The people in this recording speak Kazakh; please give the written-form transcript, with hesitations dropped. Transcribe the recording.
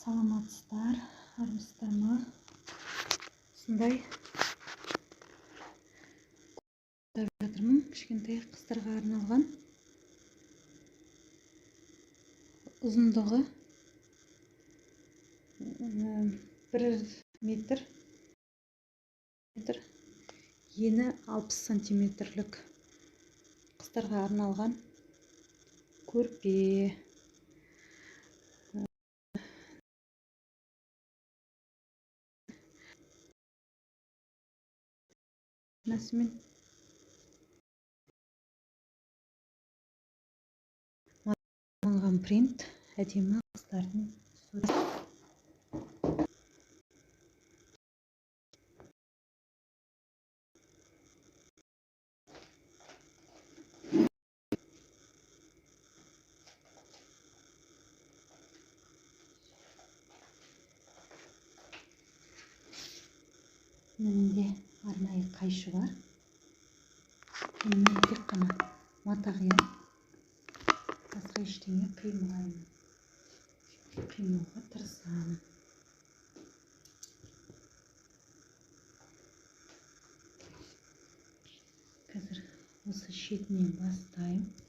Саламатсыздар, армысыздар ма? Осындай жатырмын. Кішкентай қыздарға арналған, ұзындығы 1 метр, ені 60 сантиметрлік қыздарға арналған көрпе. Насымен алынған принт, әдемі қыздардың суреті. Менде арнайы қайшы бар. Мен тек қана мата қиямын. Басқа ештеңе қимаймын. Қимауға тырысамын. Қазір осы шетінен бастаймын.